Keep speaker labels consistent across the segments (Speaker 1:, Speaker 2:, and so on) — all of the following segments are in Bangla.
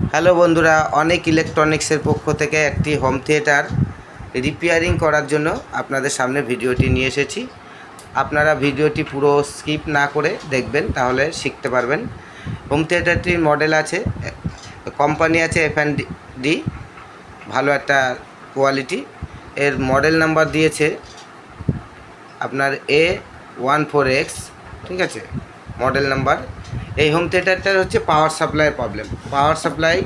Speaker 1: হ্যালো বন্ধুরা, অনেক ইলেকট্রনিক্সের পক্ষ থেকে একটি হোম থিয়েটার রিপেয়ারিং করার জন্য আপনাদের সামনে ভিডিওটি নিয়ে এসেছি। আপনারা ভিডিওটি পুরো স্কিপ না করে দেখবেন, তাহলে শিখতে পারবেন। হোম থিয়েটারটির মডেল আছে, কোম্পানি আছে F&D, ভালো একটা কোয়ালিটি। এর মডেল নাম্বার দিয়েছে আপনার A14X, ঠিক আছে মডেল নাম্বার। এই হোম থিয়েটারটার হচ্ছে পাওয়ার সাপ্লাইয়ের প্রবলেম। পাওয়ার সাপ্লাই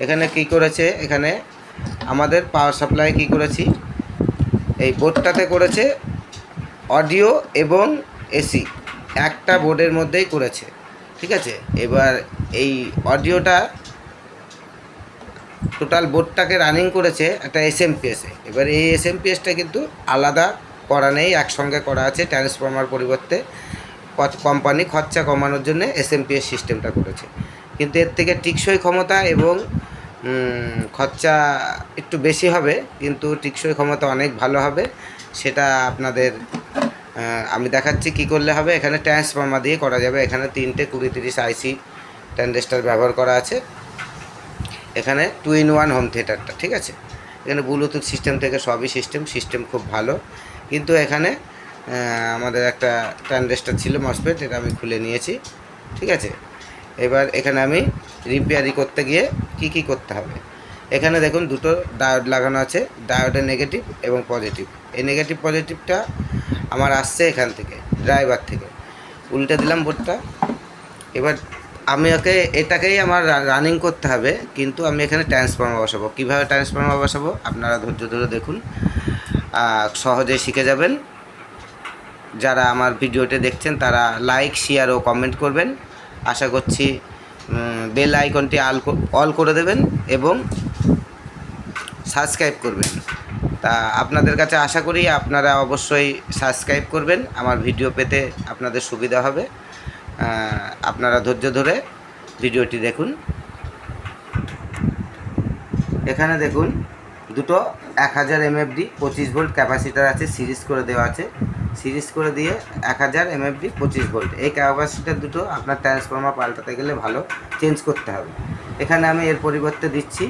Speaker 1: এখানে কী করেছে, এখানে আমাদের পাওয়ার সাপ্লাই কী করেছি, এই বোর্ডটাতে করেছে অডিও এবং এসি একটা বোর্ডের মধ্যেই করেছে, ঠিক আছে। এবার এই অডিওটা টোটাল বোর্ডটাকে রানিং করেছে একটা SMPS-এ। এবার এই SMPS-টা কিন্তু আলাদা করা নেই, একসঙ্গে করা আছে ট্রান্সফর্মার পরিবর্তে। কোম্পানি খরচা কমানোর জন্য SMPS সিস্টেমটা করেছে, কিন্তু এর থেকে টিকসই ক্ষমতা এবং খরচা একটু বেশি হবে, কিন্তু টিকসই ক্ষমতা অনেক ভালো হবে। সেটা আপনাদের আমি দেখাচ্ছি কী করলে হবে। এখানে ট্রান্সফর্মার দিয়ে করা যাবে। এখানে 3টে 2030 IC ট্রানজিস্টর ব্যবহার করা আছে। এখানে 2-in-1 হোম থিয়েটারটা, ঠিক আছে। এখানে ব্লুটুথ সিস্টেম থেকে সবই সিস্টেম খুব ভালো। কিন্তু এখানে আমাদের একটা ট্রানজিস্টর ছিল মসফেট, এটা আমি খুলে নিয়েছি, ঠিক আছে। এবার এখানে আমি রিপেয়ারি করতে গিয়ে কি করতে হবে, এখানে দেখুন দুটো ডায়োড লাগানো আছে, ডায়োডের নেগেটিভ এবং পজিটিভ। এই নেগেটিভ পজিটিভটা আমার আসছে এখান থেকে, ড্রাইভার থেকে। উল্টে দিলাম বোর্ডটা। এবার আমি এটাকেই আমার রানিং করতে হবে, কিন্তু আমি এখানে ট্রান্সফর্মার বসাবো। কীভাবে ট্রান্সফর্মার বসাবো আপনারা ধৈর্য ধরে দেখুন, সহজেই শিখে যাবেন। যারা আমার ভিডিওটি দেখছেন তারা লাইক, শেয়ার ও কমেন্ট করবেন। আশা করছি বেল আইকনটি অল করে দেবেন এবং সাবস্ক্রাইব করবেন। তা আপনাদের কাছে আশা করি আপনারা অবশ্যই সাবস্ক্রাইব করবেন, আমার ভিডিও পেতে আপনাদের সুবিধা হবে। আপনারা ধৈর্য ধরে ভিডিওটি দেখুন। এখানে দেখুন দুটো 1000 MFD 25 ভোল্ট ক্যাপাসিটার আছে, সিরিজ করে দেওয়া আছে। সিরিজ করে দিয়ে 1000 MFD 25 ভোল্ট এই ক্যাপাসিটার দুটো আপনার ট্রান্সফর্মার পাল্টাতে গেলে ভালো চেঞ্জ করতে হবে। এখানে আমি এর পরিবর্তে দিচ্ছি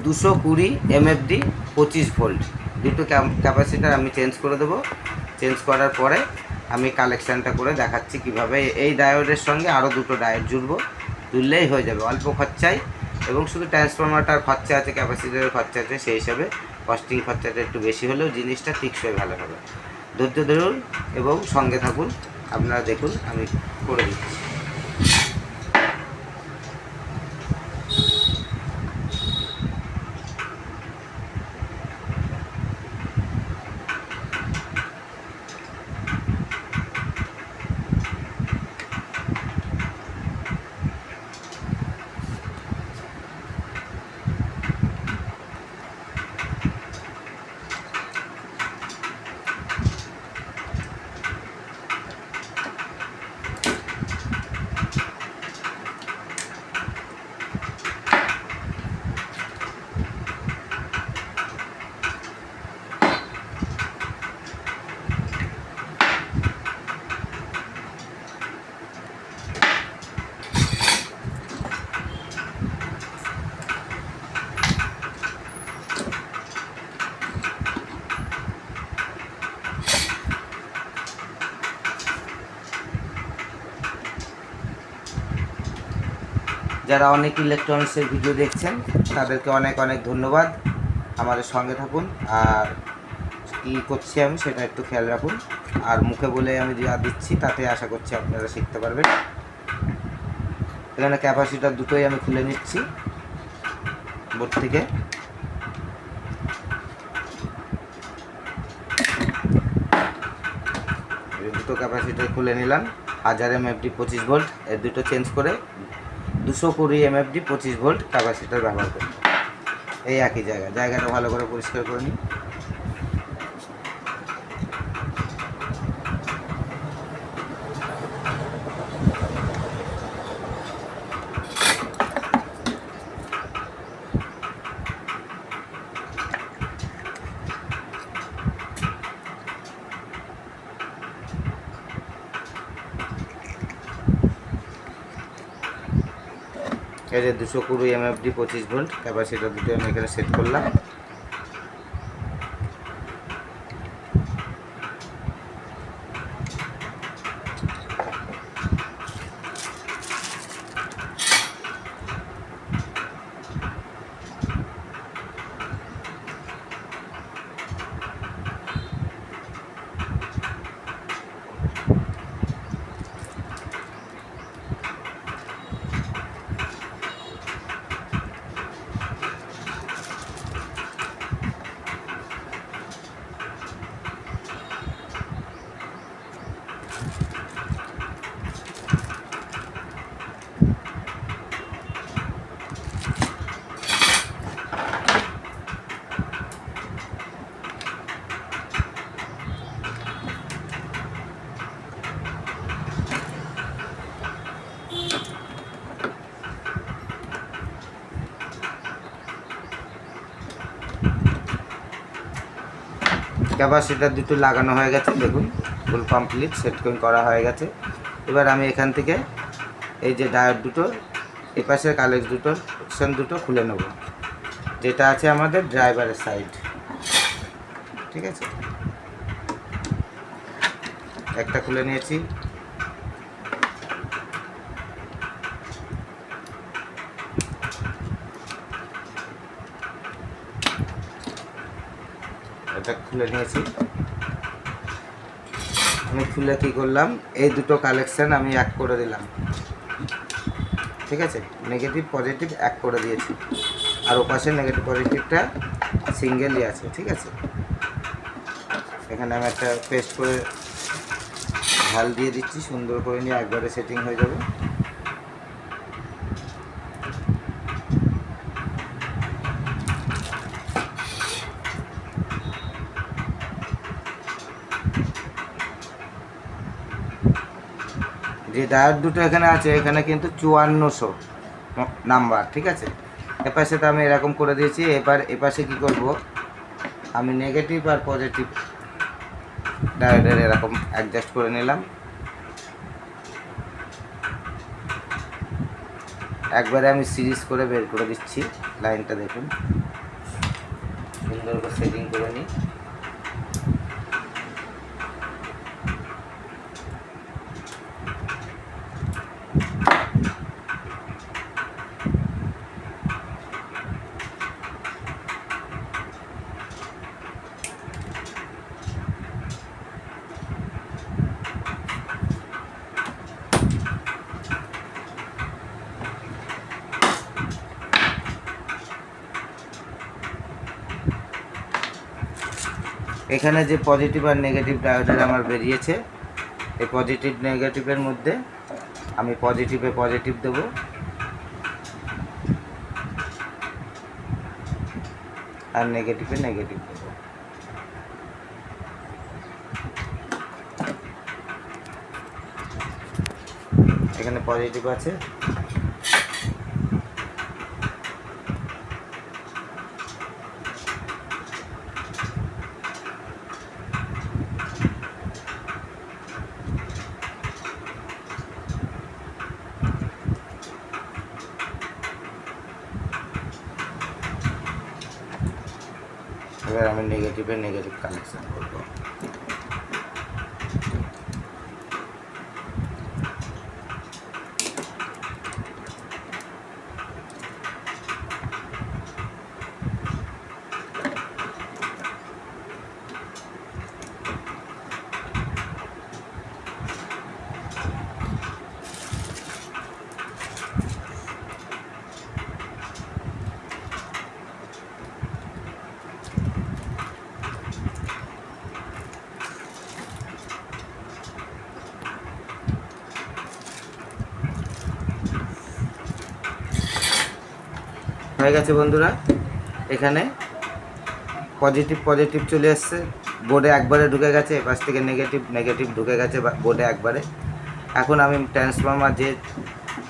Speaker 1: 220 MFD 25 ভোল্ট দুটো ক্যাপাসিটার আমি চেঞ্জ করে দেবো। চেঞ্জ করার পরে আমি কালেকশানটা করে দেখাচ্ছি কিভাবে। এই ডায়োডের সঙ্গে আরও দুটো ডায়োড জুড়লেই হয়ে যাবে অল্প খরচায়, এবং শুধু ট্রান্সফর্মারটার খরচা আছে, ক্যাপাসিটারের খরচা আছে, সেই হিসাবে কস্টিং খরচাটা একটু বেশি হলেও জিনিসটা টিকসই ভালো হবে। ধৈর্য ধরুন এবং সঙ্গে থাকুন, আপনারা দেখুন আমি করে দিচ্ছি। যারা অনেক ইলেকট্রনিক্সের ভিডিও দেখছেন তাদেরকে অনেক অনেক ধন্যবাদ। আমাদের সঙ্গে থাকুন, আর কী করছি আমি সেটা একটু খেয়াল রাখুন। আর মুখে বলে আমি যা দিচ্ছি তাতে আশা করছি আপনারা শিখতে পারবেন। এখানে ক্যাপাসিটার দুটোই আমি খুলে নিচ্ছি বোর্ড থেকে। দুটো ক্যাপাসিটার খুলে নিলাম, 1000 MFD 25 ভোল্ট, এর দুটো চেঞ্জ করে 220 MFD 25 ভোল্ট ক্যাপাসিটার ব্যবহার করব। এই একই জায়গাটা ভালো করে পরিষ্কার করে নিই। এই যে 220 MFD 25 ভোল্ট ক্যাপাসিটার দুটো আমি এখানে সেট করলাম। ক্যাপাসিটার দুটো লাগানো হয়ে গেছে, দেখুন ফুল কমপ্লিট সেটিং করা হয়ে গেছে। এবার আমি এখান থেকে এই যে ডায়োড দুটো এপাশের কালেক্স দুটোর সেকশন দুটো খুলে নেব, যেটা আছে আমাদের ড্রাইভারের সাইড। ঠিক আছে, একটা খুলে নিয়েছি। এটা খুলে নিয়েছি। আমি খুলে কী করলাম, এই দুটো কালেকশান আমি এক করে দিলাম। ঠিক আছে, নেগেটিভ পজিটিভ এক করে দিয়েছি, আর ওপাশে নেগেটিভ পজিটিভটা সিঙ্গেলই আছে। ঠিক আছে, এখানে আমি একটা পেস্ট করে ঢাল দিয়ে দিচ্ছি, সুন্দর করে নিয়ে একবারে সেটিং হয়ে যাবে। যে ডায়োড দুটো এখানে আছে, এখানে কিন্তু 5400 নাম্বার। ঠিক আছে, এপাশে তো আমি এরকম করে দিয়েছি। এবার এপাশে কী করব, আমি নেগেটিভ আর পজিটিভ ডায়োডের এরকম অ্যাডজাস্ট করে নিলাম। একবারে আমি সিরিজ করে বের করে দিচ্ছি। লাইনটা দেখুন, সুন্দর করে সেটিং করে নিই। এখানে যে পজিটিভ আর নেগেটিভ ডায়োডের আমার বেরিয়েছে, এই পজিটিভ নেগেটিভের মধ্যে আমি পজিটিভে পজিটিভ দেবো, আর নেগেটিভে নেগেটিভ দেবো। এখানে পজিটিভ আছে, এবার আমি নেগেটিভে নেগেটিভ কানেকশান করবো। হয়ে গেছে বন্ধুরা, এখানে পজিটিভ পজিটিভ চলে এসছে, বোর্ডে একবারে ঢুকে গেছে। এপাশ থেকে নেগেটিভ নেগেটিভ ঢুকে গেছে বোর্ডে একবারে। এখন আমি ট্রান্সফর্মার যে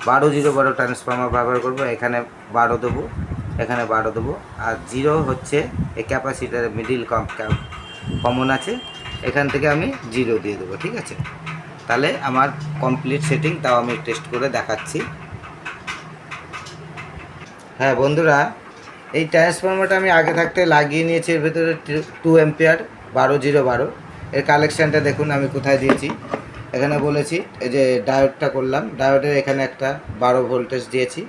Speaker 1: 12-0 ট্রান্সফর্মার ব্যবহার করব। এখানে 12 দেবো, এখানে 12 দেবো, আর 0 হচ্ছে এই ক্যাপাসিটারের মিডিল কমন আছে, এখান থেকে আমি 0 দিয়ে দেবো। ঠিক আছে, তাহলে আমার কমপ্লিট সেটিং। তাও আমি টেস্ট করে দেখাচ্ছি। হ্যাঁ বন্ধুরা, এই ট্রান্সফর্মারটা আমি আগে থাকতে লাগিয়ে নিয়েছি। এর ভেতরে 2 অ্যাম্পিয়ার 12 0 12 এর কালেকশানটা দেখুন আমি কোথায় দিয়েছি। এখানে বলেছি এই যে ডায়োডটা করলাম, ডায়োডের এখানে একটা 12 ভোল্টেজ দিয়েছি।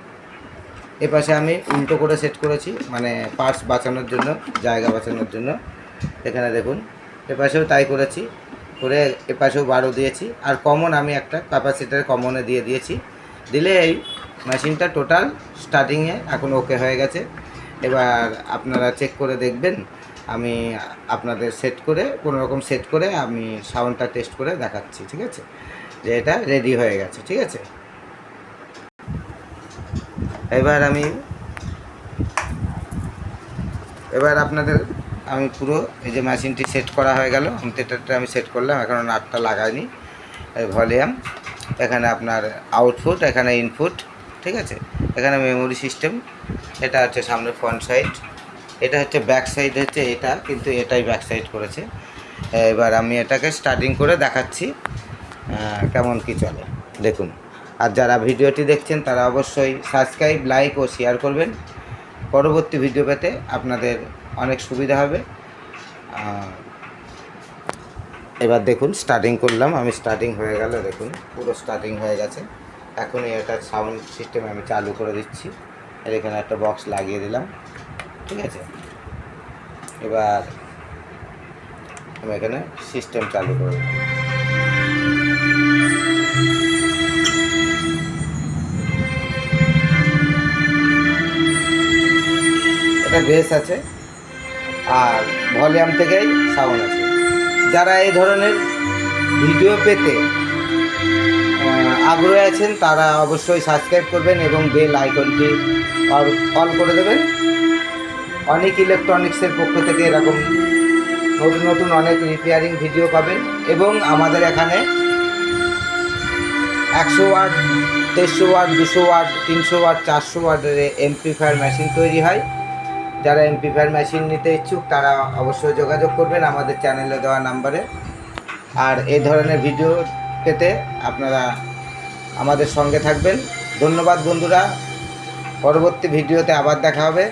Speaker 1: এপাশে আমি উল্টো করে সেট করেছি, মানে পার্টস বাঁচানোর জন্য, জায়গা বাঁচানোর জন্য। এখানে দেখুন এপাশেও তাই করেছি, করে এপাশেও 12 দিয়েছি। আর কমন আমি একটা ক্যাপাসিটার কমনে দিয়ে দিয়েছি। দিলে এই মেশিনটা টোটাল স্টার্টিংয়ে এখন ওকে হয়ে গেছে। এবার আপনারা চেক করে দেখবেন। আমি আপনাদের সেট করে কোনোরকম সেট করে আমি সাউন্ডটা টেস্ট করে দেখাচ্ছি, ঠিক আছে, যে এটা রেডি হয়ে গেছে। ঠিক আছে, এবার আপনাদের আমি পুরো এই যে মেশিনটি সেট করা হয়ে গেল। হোম থিয়েটারটা আমি সেট করলাম, এখনও নাটটা লাগাইনি। ভলিউম, এখানে আপনার আউটপুট, এখানে ইনপুট, ঠিক আছে, এখানে মেমোরি সিস্টেম। এটা হচ্ছে সামনে ফ্রন্ট সাইড, এটা হচ্ছে ব্যাক সাইড, হচ্ছে এটা, কিন্তু এটাই ব্যাক সাইড করেছে। এবার আমি এটাকে স্টার্টিং করে দেখাচ্ছি কেমন কি চলে, দেখুন। আর যারা ভিডিওটি দেখছেন তারা অবশ্যই সাবস্ক্রাইব, লাইক ও শেয়ার করবেন। পরবর্তী ভিডিও পেতে আপনাদের অনেক সুবিধা হবে। এবার দেখুন স্টার্টিং করলাম আমি, স্টার্টিং হয়ে গেল, দেখুন পুরো স্টার্টিং হয়ে গেছে। এখন এটা সাউন্ড সিস্টেম আমি চালু করে দিচ্ছি। এর এখানে একটা বক্স লাগিয়ে দিলাম, ঠিক আছে। এবার আমি এখানে সিস্টেম চালু করে দিলাম। এটা বেস আছে আর ভলিউম থেকেই সাউন্ড আছে। যারা এই ধরনের ভিডিও পেতে আগ্রহী আছেন তারা অবশ্যই সাবস্ক্রাইব করবেন এবং বেল আইকনটি অল করে দেবেন। অনেক ইলেকট্রনিক্সের পক্ষ থেকে এরকম নতুন নতুন অনেক রিপেয়ারিং ভিডিও পাবেন। এবং আমাদের এখানে 100 ওয়াট, 150 ওয়াট, 200 ওয়াট, 300 ওয়াট, 400 ওয়াটের এমপ্লিফায়ার মেশিন তৈরি হয়। যারা এমপ্লিফায়ার মেশিন নিতে ইচ্ছুক তারা অবশ্যই যোগাযোগ করবেন আমাদের চ্যানেলে দেওয়া নাম্বারে। আর এই ধরনের ভিডিও পেতে আপনারা আমাদের সঙ্গে থাকবেন। ধন্যবাদ বন্ধুরা, পরবর্তী ভিডিওতে আবার দেখা হবে।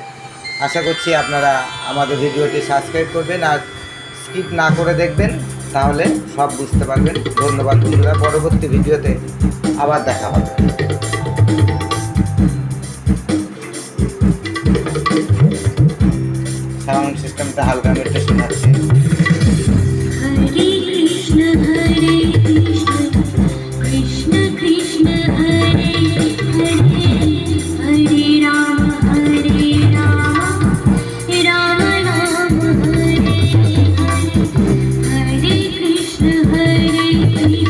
Speaker 1: আশা করছি আপনারা আমাদের ভিডিওটি সাবস্ক্রাইব করবেন আর স্কিপ না করে দেখবেন, তাহলে সব বুঝতে পারবেন। ধন্যবাদ বন্ধুরা, পরবর্তী ভিডিওতে আবার দেখা হবে। সাউন্ড সিস্টেমটা হালকা একটু